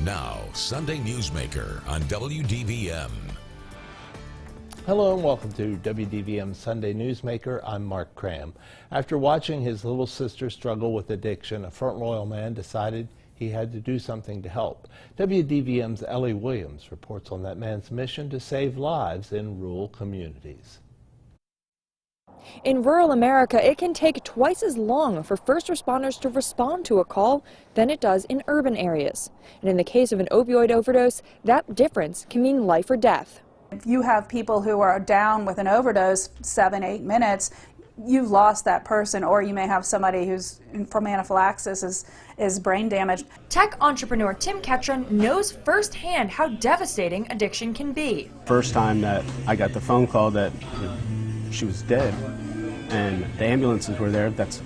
Now, Sunday Newsmaker on WDVM. Hello and welcome to WDVM Sunday Newsmaker. I'm Mark Cram. After watching his little sister struggle with addiction, a Front Royal man decided he had to do something to help. WDVM's Ellie Williams reports on that man's mission to save lives in rural communities. In rural America, it can take twice as long for first responders to respond to a call than it does in urban areas. And in the case of an opioid overdose, that difference can mean life or death. If you have people who are down with an overdose 7-8 minutes, you've lost that person, or you may have somebody who's from anaphylaxis is brain damaged. Tech entrepreneur Tim Ketron knows firsthand how devastating addiction can be. First time that I got the phone call that she was dead and the ambulances were there, that's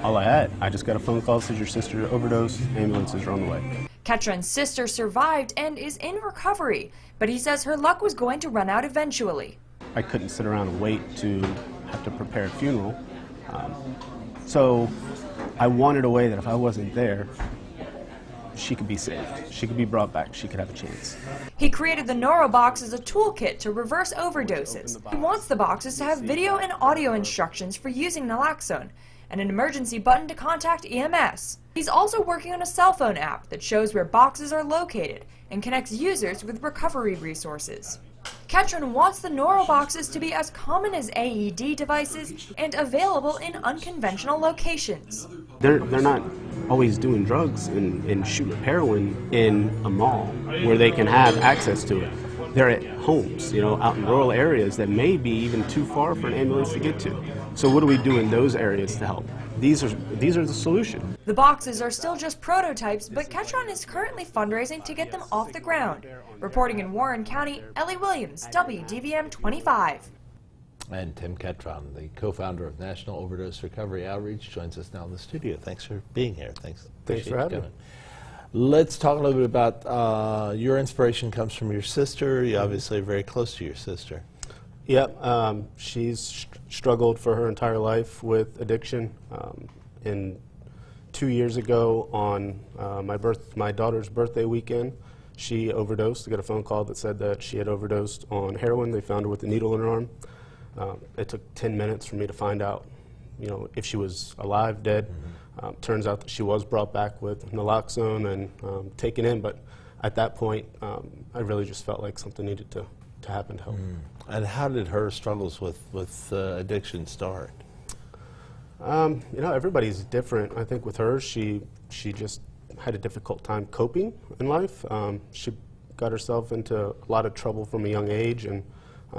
all I had. I just got a phone call, says your sister overdosed, ambulances are on the way. Ketron's sister survived and is in recovery, but he says her luck was going to run out eventually. I couldn't sit around and wait to have to prepare a funeral. So I wanted a way that if I wasn't there, she could be saved. She could be brought back. She could have a chance. He created the NeuroBox as a toolkit to reverse overdoses. He wants the boxes to have video and audio instructions for using naloxone and an emergency button to contact EMS. He's also working on a cell phone app that shows where boxes are located and connects users with recovery resources. Ketron wants the NeuroBoxes to be as common as AED devices and available in unconventional locations. They're not always doing drugs and shooting heroin in a mall where they can have access to it. They're at homes, out in rural areas that may be even too far for an ambulance to get to. So what do we do in those areas to help? These are the solution. The boxes are still just prototypes, but Ketron is currently fundraising to get them off the ground. Reporting in Warren County, Ellie Williams, WDVM 25. And Tim Ketron, the co-founder of National Overdose Recovery Outreach, joins us now in the studio. Thanks for being here. Thanks for having me. Let's talk a little bit about your inspiration comes from your sister. You're obviously very close to your sister. Yep, she's struggled for her entire life with addiction. And 2 years ago on my daughter's birthday weekend, she overdosed. I got a phone call that said that she had overdosed on heroin. They found her with a needle in her arm. It took 10 minutes for me to find out, if she was alive, dead. Turns out that she was brought back with naloxone and taken in, but at that point, I really just felt like something needed to happen to help. And how did her struggles with addiction start? Everybody's different. I think with her, she just had a difficult time coping in life. She got herself into a lot of trouble from a young age, and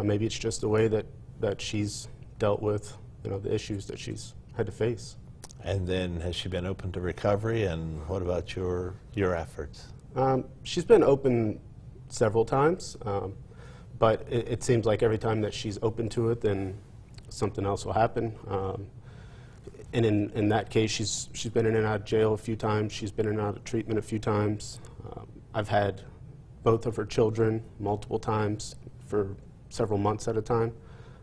maybe it's just the way that she's dealt with the issues that she's had to face. And then has she been open to recovery, and what about your efforts? She's been open several times, but it seems like every time that she's open to it, then something else will happen. And in that case, she's been in and out of jail a few times. She's been in and out of treatment a few times. I've had both of her children multiple times for several months at a time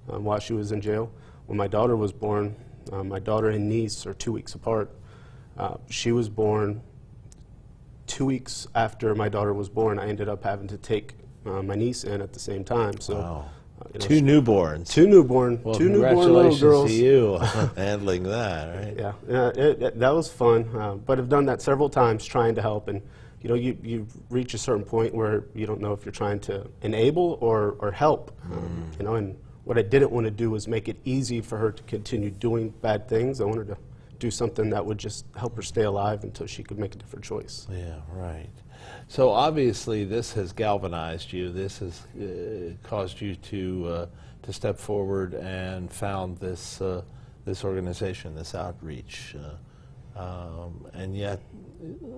while she was in jail. When my daughter was born, my daughter and niece are 2 weeks apart. She was born 2 weeks after my daughter was born. I ended up having to take my niece in at the same time. So, wow. Two newborns. Two newborn little girls. To you handling that, right? Yeah, that was fun. But I've done that several times trying to help, and you reach a certain point where you don't know if you're trying to enable or help. And what I didn't want to do was make it easy for her to continue doing bad things. I wanted to do something that would just help her stay alive until she could make a different choice. Yeah, right. So obviously this has galvanized you. This has caused you to step forward and found this this organization, this outreach. And yet,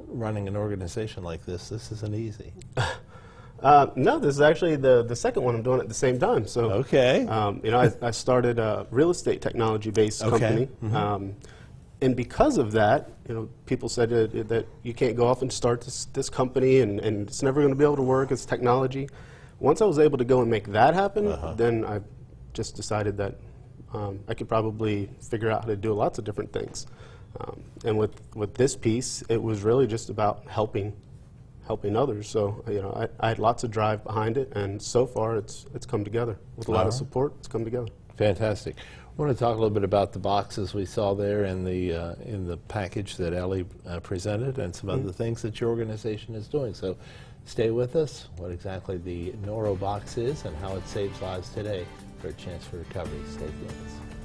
running an organization like this isn't easy. No, this is actually the second one I'm doing at the same time. So, okay. I started a real estate technology-based company. And because of that, people said that you can't go off and start this company and it's never going to be able to work. It's technology. Once I was able to go and make that happen, then I just decided that I could probably figure out how to do lots of different things. And with this piece, it was really just about helping helping others. So I had lots of drive behind it, and so far it's come together with a lot of support. It's come together. Fantastic. I want to talk a little bit about the boxes we saw there in the package that Ellie presented, and some other things that your organization is doing. So stay with us. What exactly the NoroBox is and how it saves lives today for a chance for recovery. Stay with us.